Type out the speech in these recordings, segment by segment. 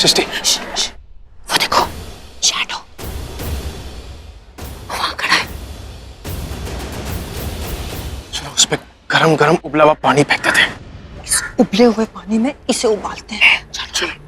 सृष्टि, वो देखो, शैडो वहां खड़ा है। चलो उस पे गरम गरम उबला हुआ पानी फेंक देते हैं। इस उबले हुए पानी में इसे उबालते हैं। चलो।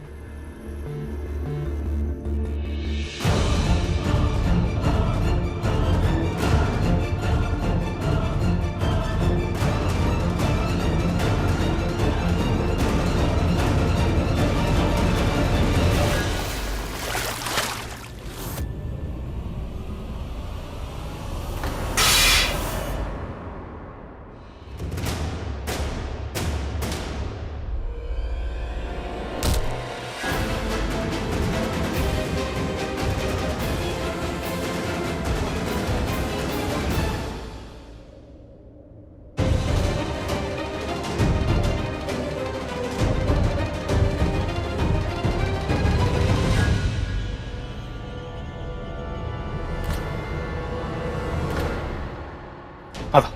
दादा,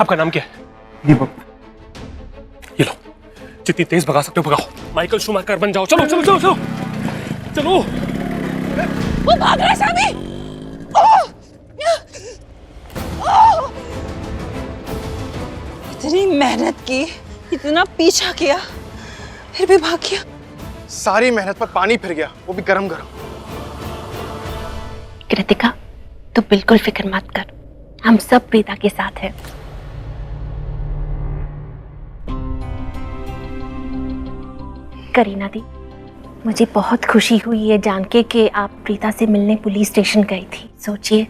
आपका नाम क्या है? दीपक। ये लो, जितनी तेज भगा सकते हो भगाओ। माइकल शूमेकर बन जाओ। चलो चलो चलो चलो चलो। वो भाग रहा है सामी। ओह! ओह! इतनी मेहनत की, इतना पीछा किया, फिर भी भाग गया। सारी मेहनत पर पानी फिर गया, वो भी गरम गरम। कृतिका, तू बिल्कुल फिक्र मत कर, हम सब प्रीता के साथ हैं। करीना दी, मुझे बहुत खुशी हुई ये जान के कि आप प्रीता से मिलने पुलिस स्टेशन गई थी। सोचिए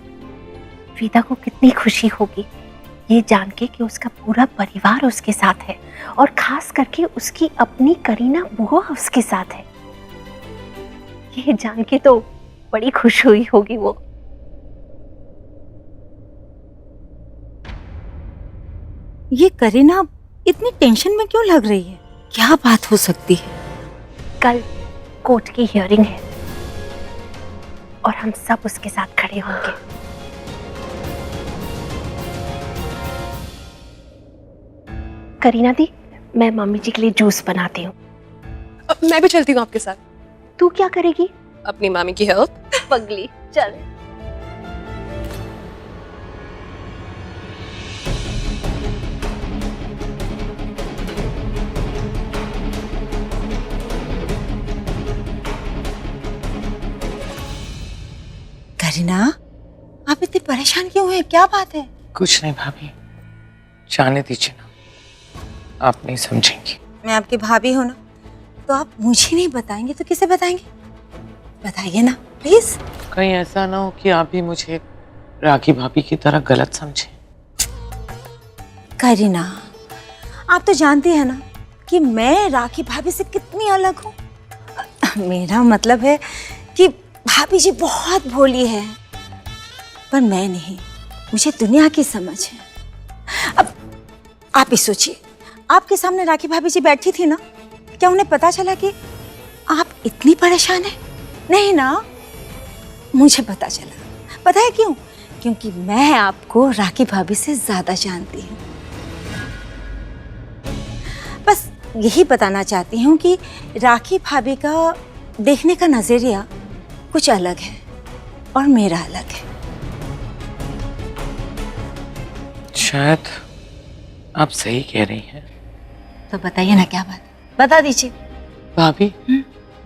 प्रीता को कितनी खुशी होगी ये जान के कि उसका पूरा परिवार उसके साथ है, और खास करके उसकी अपनी करीना बुआ उसके साथ है। ये जान के तो बड़ी खुश हुई होगी वो। ये करीना इतनी टेंशन में क्यों लग रही है? क्या बात हो सकती है? कल कोर्ट की हियरिंग है और हम सब उसके साथ खड़े होंगे। करीना दी, मैं मम्मी जी के लिए जूस बनाती हूँ। मैं भी चलती हूँ आपके साथ। तू क्या करेगी? अपनी मामी की हेल्प। पगली, चल। करीना, आप इतनी परेशान क्यों हैं? क्या बात है? कुछ नहीं भाभी, जाने दीजिए ना, आप नहीं समझेंगी। मैं आपकी भाभी हूँ ना, तो आप मुझे नहीं बताएंगे तो किसे बताएंगे? बताइए ना प्लीज। कहीं ऐसा ना हो कि आप भी मुझे राखी भाभी की तरह गलत समझें। करीना, आप तो जानती है ना कि मैं राखी भाभी से कितनी अलग हूँ। मेरा मतलब है कि भाभी जी बहुत भोली है, पर मैं नहीं। मुझे दुनिया की समझ है। अब आप ही सोचिए, आपके सामने राखी भाभी जी बैठी थी ना, क्या उन्हें पता चला कि आप इतनी परेशान हैं? नहीं ना, मुझे पता चला। पता है क्यों? क्योंकि मैं आपको राखी भाभी से ज्यादा जानती हूँ। बस यही बताना चाहती हूँ कि राखी भाभी का देखने का नजरिया कुछ अलग है और मेरा अलग है। शायद आप सही कह रही हैं। तो बताइए ना, क्या बात? बता दीजिए। भाभी,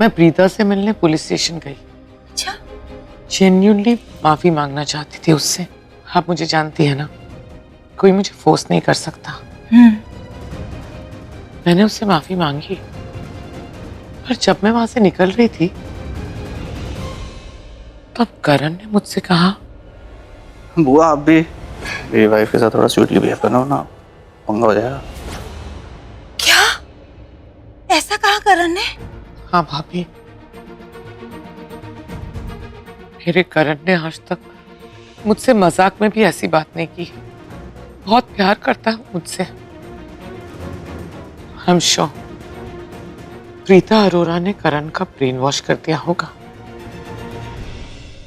मैं प्रीता से मिलने पुलिस स्टेशन गई। अच्छा? जेन्युइनली माफी मांगना चाहती थी उससे। आप मुझे जानती है ना, कोई मुझे फोर्स नहीं कर सकता। मैंने उससे माफी मांगी, पर जब मैं वहां से निकल रही थी तब करण ने मुझसे कहा, बुआ आप भी मेरी वाइफ के साथ थोड़ा स्वीटली बिहेव करना ना, पंगा हो जाएगा। क्या? ऐसा कहा करण ने? हाँ भाभी, मेरे करण ने आज तक मुझसे मजाक में भी ऐसी बात नहीं की। बहुत प्यार करता है मुझसे। I'm sure प्रीता अरोरा ने करण का ब्रेन वॉश कर दिया होगा।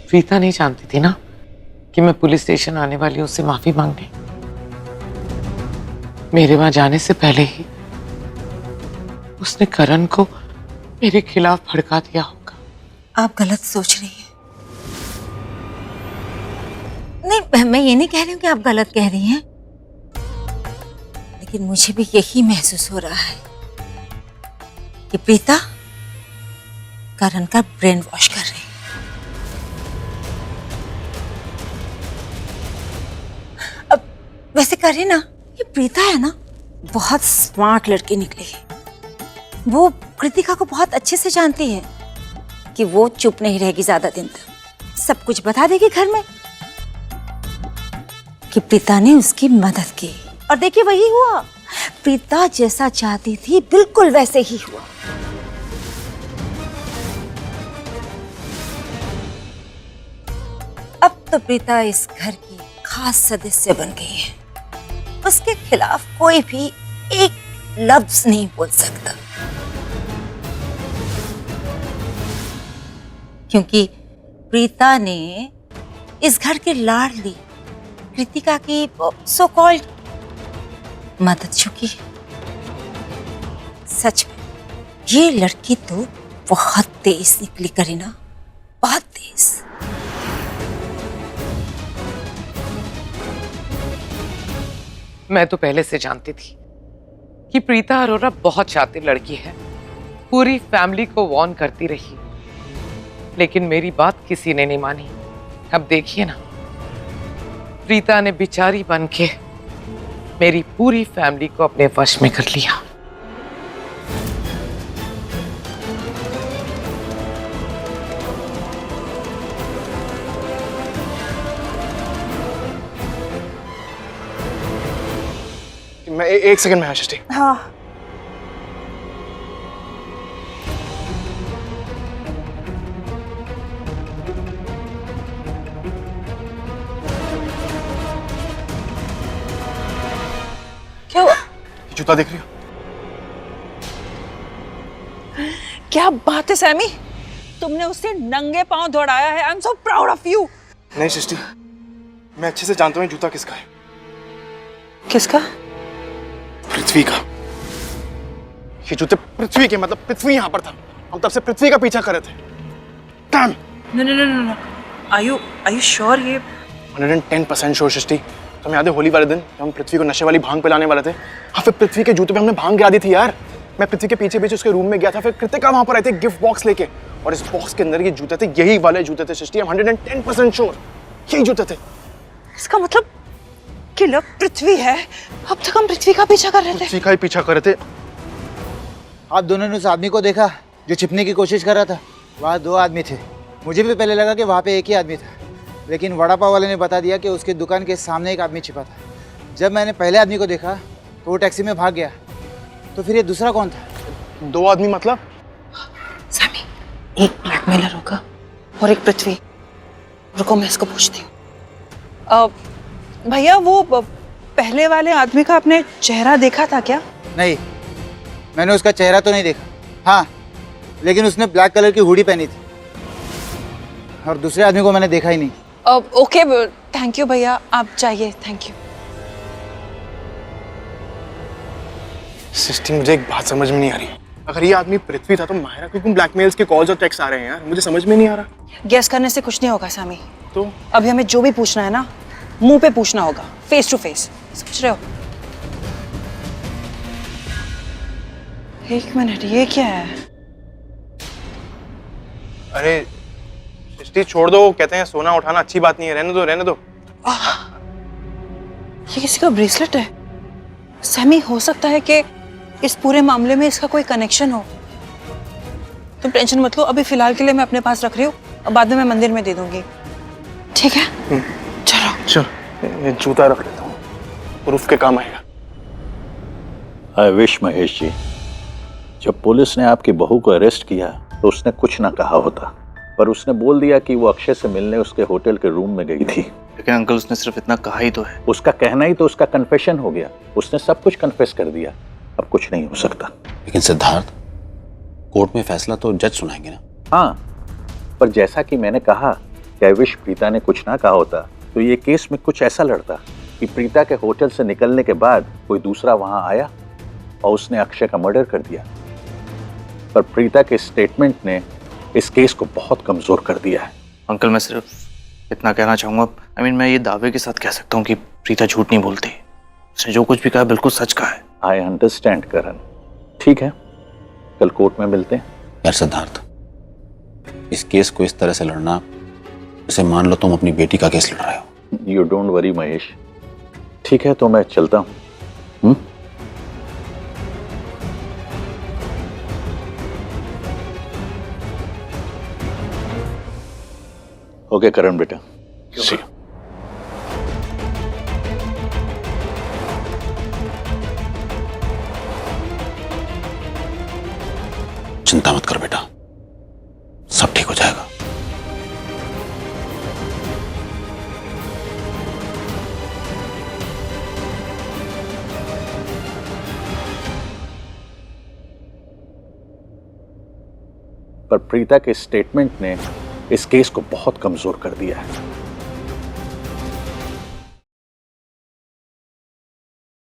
प्रीता नहीं जानती थी ना कि मैं पुलिस स्टेशन आने वाली हूं उससे माफी मांगने। मेरे वहां जाने से पहले ही उसने करण को मेरे खिलाफ भड़का दिया होगा। आप गलत सोच रही हैं। नहीं, मैं ये नहीं कह रही हूँ कि आप गलत कह रही हैं, लेकिन मुझे भी यही महसूस हो रहा है कि प्रीता करण का ब्रेन वॉश कर रही है। अब वैसे करिए ना, ये प्रीता है ना, बहुत स्मार्ट लड़की निकली है। वो कृतिका को बहुत अच्छे से जानती है कि वो चुप नहीं रहेगी ज्यादा दिन तक, सब कुछ बता देगी घर में कि प्रीता ने उसकी मदद की। और देखिए वही हुआ, प्रीता जैसा चाहती थी बिल्कुल वैसे ही हुआ। अब तो प्रीता इस घर की खास सदस्य बन गई है, उसके खिलाफ कोई भी एक लफ्ज नहीं बोल सकता, क्योंकि प्रीता ने इस घर के लाडली कृतिका की सो कॉल्ड मदद चुकी है। सच में ये लड़की तो बहुत तेज निकली करीना, बहुत तेज। मैं तो पहले से जानती थी कि प्रीता अरोरा बहुत शातिर लड़की है, पूरी फैमिली को वार्न करती रही, लेकिन मेरी बात किसी ने नहीं मानी। अब देखिए ना, प्रीता ने बेचारी बनके मेरी पूरी फैमिली को अपने वश में कर लिया। मैं एक सेकंड में आया सृष्टि। हाँ, क्या हुआ? जूता देख रही हो? क्या बात है सैमी, तुमने उसे नंगे पांव दौड़ाया है। I am so proud of you. नहीं सृष्टि, मैं अच्छे से जानता हूँ जूता किसका है। किसका? पृथ्वी का। ये जूते पृथ्वी के, मतलब पृथ्वी यहाँ पर था, हम तब से पृथ्वी का पीछा कर रहे थे। Damn. No no no no no, are you sure? ये 110% श्योर सृष्टि। तुम्हें याद है होली वाले दिन जब हम पृथ्वी को नशे वाली भांग पिलाने वाले थे? हाँ, फिर पृथ्वी के जूते पे हमने भांग गिरा दी थी यार। मैं पृथ्वी के पीछे पीछे उसके रूम में गया था, फिर कृतिका वहां पर आए थे गिफ्ट बॉक्स लेके, और इस बॉक्स के अंदर ये जूते थे, यही वाले जूते थे सृष्टि। 110% श्योर यही जूते थे। इसका मतलब किलर पृथ्वी है। अब तक हम पृथ्वी का पीछा कर रहे थे। पृथ्वी का ही पीछा कर रहे थे। आप दोनों ने उस आदमी को देखा जो छिपने की कोशिश कर रहा था? वहाँ 2 आदमी थे। मुझे भी पहले लगा कि वहाँ पे एक ही आदमी था, लेकिन वड़ा पाव वाले ने बता दिया कि उसकी दुकान के सामने एक आदमी छिपा था। जब मैंने पहले आदमी को देखा तो वो टैक्सी में भाग गया, तो फिर ये दूसरा कौन था? 2 आदमी मतलब? सैमी, एक ब्लैकमेलर होगा और एक पृथ्वी। रुको, मैं इसको पूछती हूँ। भैया, वो पहले वाले आदमी का आपने चेहरा देखा था क्या? नहीं, मैंने उसका चेहरा तो नहीं देखा। हाँ, लेकिन उसने ब्लैक कलर की हुडी पहनी थी, और दूसरे आदमी को मैंने देखा ही नहीं। ओके, थैंक यू भैया, आप जाइए। Thank you. सृष्टि, मुझे एक बात समझ में नहीं आ रही। अगर ये आदमी पृथ्वी था तो मायरा को क्यों ब्लैकमेल्स के कॉल्स और टेक्स्ट आ रहे हैं यार? मुझे समझ में नहीं आ रहा। गेस करने से कुछ नहीं होगा सैमी। तो अभी हमें जो भी पूछना है ना, मुंह पे पूछना होगा, फेस टू फेस। समझ रहे हो? एक मिनट, ये क्या है? अरे सृष्टि, छोड़ दो। कहते हैं सोना उठाना अच्छी बात नहीं है, रहने दो रहने दो। ये किसी का ब्रेसलेट है। सैमी, हो सकता है कि इस पूरे मामले में इसका कोई कनेक्शन हो। तुम टेंशन मत लो, अभी फिलहाल के लिए मैं अपने पास रख रही हूँ, और बाद में मैं मंदिर में दे दूंगी। ठीक है? चलो चल, ये जूता रख लेता हूँ, प्रूफ के काम आएगा। आई विश महेश जी, जब पुलिस ने आपकी बहू को अरेस्ट किया तो उसने कुछ ना कहा होता, पर उसने बोल दिया कि वो अक्षय से मिलने उसके होटल के रूम में गई थी। लेकिन अंकल, उसने सिर्फ इतना कहा ही तो है। उसका कहना ही तो उसका कन्फेशन हो गया। उसने सब कुछ कन्फेस कर दिया, अब कुछ नहीं हो सकता। लेकिन सिद्धार्थ, कोर्ट में फैसला तो जज सुनाएंगे ना? हाँ, पर जैसा कि मैंने कहा कि आई विश प्रीता ने कुछ ना कहा होता तो ये केस में कुछ ऐसा लड़ता कि प्रीता के होटल से निकलने के बाद कोई दूसरा वहां आया और उसने अक्षय का मर्डर कर दिया। पर प्रीता के स्टेटमेंट ने इस केस को बहुत कमजोर कर दिया है। अंकल मैं सिर्फ इतना कहना चाहूँगा, मैं ये दावे के साथ कह सकता हूँ कि प्रीता झूठ नहीं बोलती। उसने जो कुछ भी कहा बिल्कुल सच कहा है। आई अंडरस्टैंड करण, ठीक है, कल कोर्ट में मिलते हैं। यार सिद्धार्थ, इस केस को इस तरह से लड़ना, इसे मान लो तुम अपनी बेटी का केस लड़ रहे हो। यू डोंट वरी महेश, ठीक है, तो मैं चलता हूँ। ओके करण बेटा, सी चिंता मत कर बेटा, सब ठीक हो जाएगा। पर प्रीता के स्टेटमेंट ने इस केस को बहुत कमजोर कर दिया है।